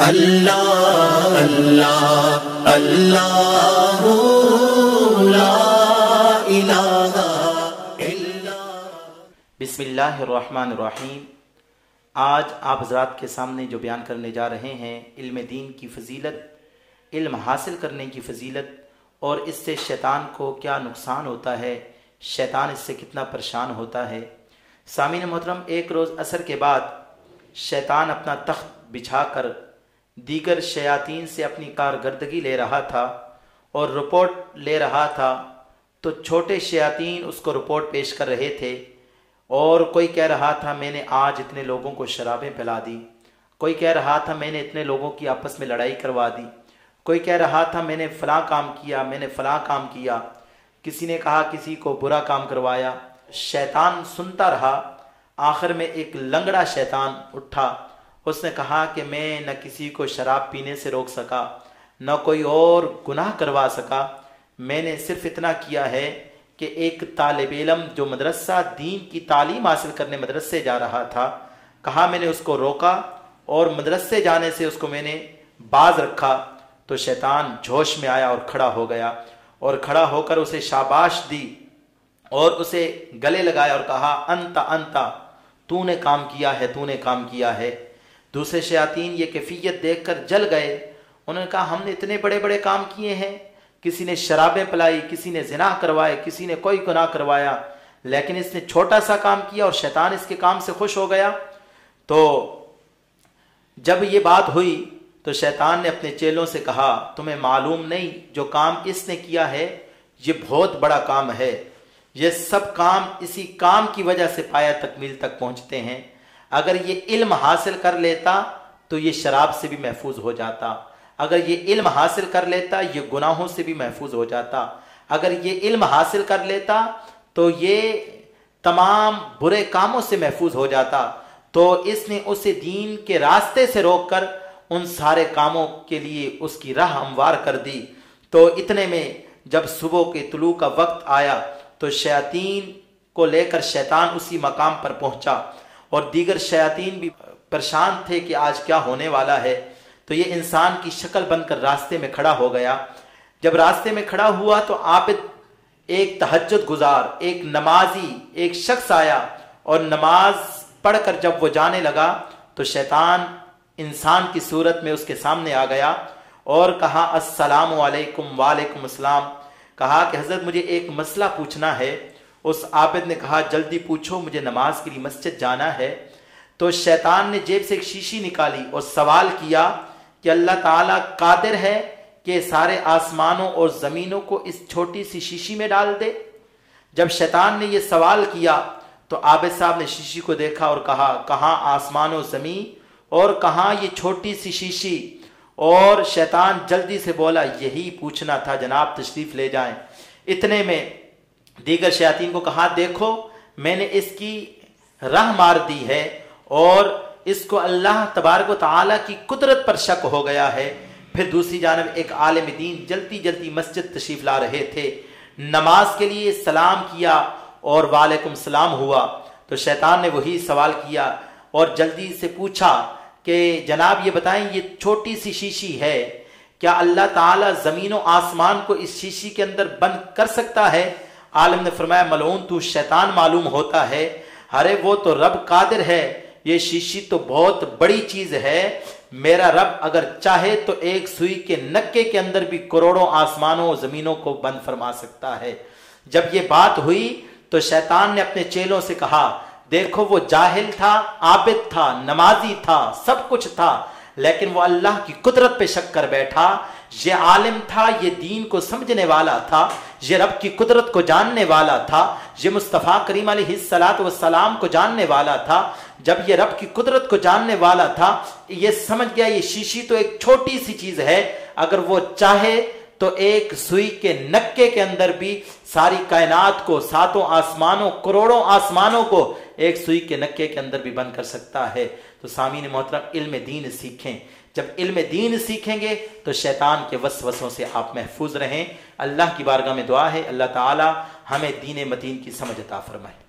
اللہ اللہ اللہ لا الہ الا۔ بسم اللہ الرحمن الرحیم۔ آج آپ حضرات کے سامنے جو بیان کرنے جا رہے ہیں علم دین کی فضیلت، علم حاصل کرنے کی فضیلت، اور اس سے شیطان کو کیا نقصان ہوتا ہے، شیطان اس سے کتنا پریشان ہوتا ہے۔ سامعین محترم، ایک روز عصر کے بعد شیطان اپنا تخت بچھا کر دیگر شیاطین سے اپنی کارکردگی لے رہا تھا اور رپورٹ لے رہا تھا، تو چھوٹے شیاطین اس کو رپورٹ پیش کر رہے تھے، اور کوئی کہہ رہا تھا میں نے آج اتنے لوگوں کو شرابیں پلا دی، کوئی کہہ رہا تھا میں نے اتنے لوگوں کی آپس میں لڑائی کروا دی، کوئی کہہ رہا تھا میں نے فلاں کام کیا، میں نے فلاں کام کیا، کسی نے کہا کسی کو برا کام کروایا۔ شیطان سنتا رہا، آخر میں ایک لنگڑا شیطان اٹھا، اس نے کہا کہ میں نہ کسی کو شراب پینے سے روک سکا، نہ کوئی اور گناہ کروا سکا، میں نے صرف اتنا کیا ہے کہ ایک طالب علم جو مدرسہ دین کی تعلیم حاصل کرنے مدرسے جا رہا تھا، کہا میں نے اس کو روکا اور مدرسے جانے سے اس کو میں نے باز رکھا۔ تو شیطان جوش میں آیا اور کھڑا ہو گیا، اور کھڑا ہو کر اسے شاباش دی اور اسے گلے لگایا اور کہا انتا تو نے کام کیا ہے، تو نے کام کیا ہے۔ دوسرے شیاطین یہ کیفیت دیکھ کر جل گئے، انہوں نے کہا ہم نے اتنے بڑے بڑے کام کیے ہیں، کسی نے شرابیں پلائی، کسی نے زنا کروائے، کسی نے کوئی گناہ کروایا، لیکن اس نے چھوٹا سا کام کیا اور شیطان اس کے کام سے خوش ہو گیا۔ تو جب یہ بات ہوئی تو شیطان نے اپنے چیلوں سے کہا تمہیں معلوم نہیں جو کام اس نے کیا ہے یہ بہت بڑا کام ہے، یہ سب کام اسی کام کی وجہ سے پایا تکمیل تک پہنچتے ہیں۔ اگر یہ علم حاصل کر لیتا تو یہ شراب سے بھی محفوظ ہو جاتا، اگر یہ علم حاصل کر لیتا یہ گناہوں سے بھی محفوظ ہو جاتا، اگر یہ علم حاصل کر لیتا تو یہ تمام برے کاموں سے محفوظ ہو جاتا۔ تو اس نے اسے دین کے راستے سے روک کر ان سارے کاموں کے لیے اس کی راہ ہموار کر دی۔ تو اتنے میں جب صبح کے طلوع کا وقت آیا تو شیاطین کو لے کر شیطان اسی مقام پر پہنچا، اور دیگر شیاطین بھی پریشان تھے کہ آج کیا ہونے والا ہے۔ تو یہ انسان کی شکل بن کر راستے میں کھڑا ہو گیا۔ جب راستے میں کھڑا ہوا تو عابد، ایک تہجد گزار، ایک نمازی ایک شخص آیا، اور نماز پڑھ کر جب وہ جانے لگا تو شیطان انسان کی صورت میں اس کے سامنے آ گیا اور کہا السلام علیکم۔ وعلیکم السلام۔ کہا کہ حضرت مجھے ایک مسئلہ پوچھنا ہے۔ اس عابد نے کہا جلدی پوچھو، مجھے نماز کے لیے مسجد جانا ہے۔ تو شیطان نے جیب سے ایک شیشی نکالی اور سوال کیا کہ اللہ تعالیٰ قادر ہے کہ سارے آسمانوں اور زمینوں کو اس چھوٹی سی شیشی میں ڈال دے؟ جب شیطان نے یہ سوال کیا تو عابد صاحب نے شیشی کو دیکھا اور کہا کہاں آسمان و زمین اور کہاں یہ چھوٹی سی شیشی؟ اور شیطان جلدی سے بولا یہی پوچھنا تھا جناب، تشریف لے جائیں۔ اتنے میں دیگر شیاطین کو کہا دیکھو میں نے اس کی راہ مار دی ہے، اور اس کو اللہ تبارک و تعالیٰ کی قدرت پر شک ہو گیا ہے۔ پھر دوسری جانب ایک عالم دین جلدی جلدی مسجد تشریف لا رہے تھے، نماز کے لیے سلام کیا اور وعلیکم السلام ہوا۔ تو شیطان نے وہی سوال کیا اور جلدی سے پوچھا کہ جناب یہ بتائیں یہ چھوٹی سی شیشی ہے، کیا اللہ تعالیٰ زمین و آسمان کو اس شیشی کے اندر بند کر سکتا ہے؟ عالم نے فرمایا ملعون تو شیطان معلوم ہوتا ہے، ارے وہ تو رب قادر ہے، یہ شیشی تو بہت بڑی چیز ہے، میرا رب اگر چاہے تو ایک سوئی کے نکے کے اندر بھی کروڑوں آسمانوں و زمینوں کو بند فرما سکتا ہے۔ جب یہ بات ہوئی تو شیطان نے اپنے چیلوں سے کہا دیکھو وہ جاہل تھا، عابد تھا، نمازی تھا، سب کچھ تھا، لیکن وہ اللہ کی قدرت پہ شک کر بیٹھا۔ یہ عالم تھا، یہ دین کو سمجھنے والا تھا، یہ رب کی قدرت کو جاننے والا تھا، یہ مصطفیٰ کریم علیہ السلام کو جاننے والا تھا۔ جب یہ رب کی قدرت کو جاننے والا تھا یہ سمجھ گیا یہ شیشی تو ایک چھوٹی سی چیز ہے، اگر وہ چاہے تو ایک سوئی کے نکے کے اندر بھی ساری کائنات کو، ساتوں آسمانوں، کروڑوں آسمانوں کو ایک سوئی کے نکے کے اندر بھی بند کر سکتا ہے۔ تو سامعین محترم علم دین سیکھیں، جب علم دین سیکھیں گے تو شیطان کے وسوسوں سے آپ محفوظ رہیں۔ اللہ کی بارگاہ میں دعا ہے اللہ تعالی ہمیں دین متین کی سمجھ عطا فرمائے۔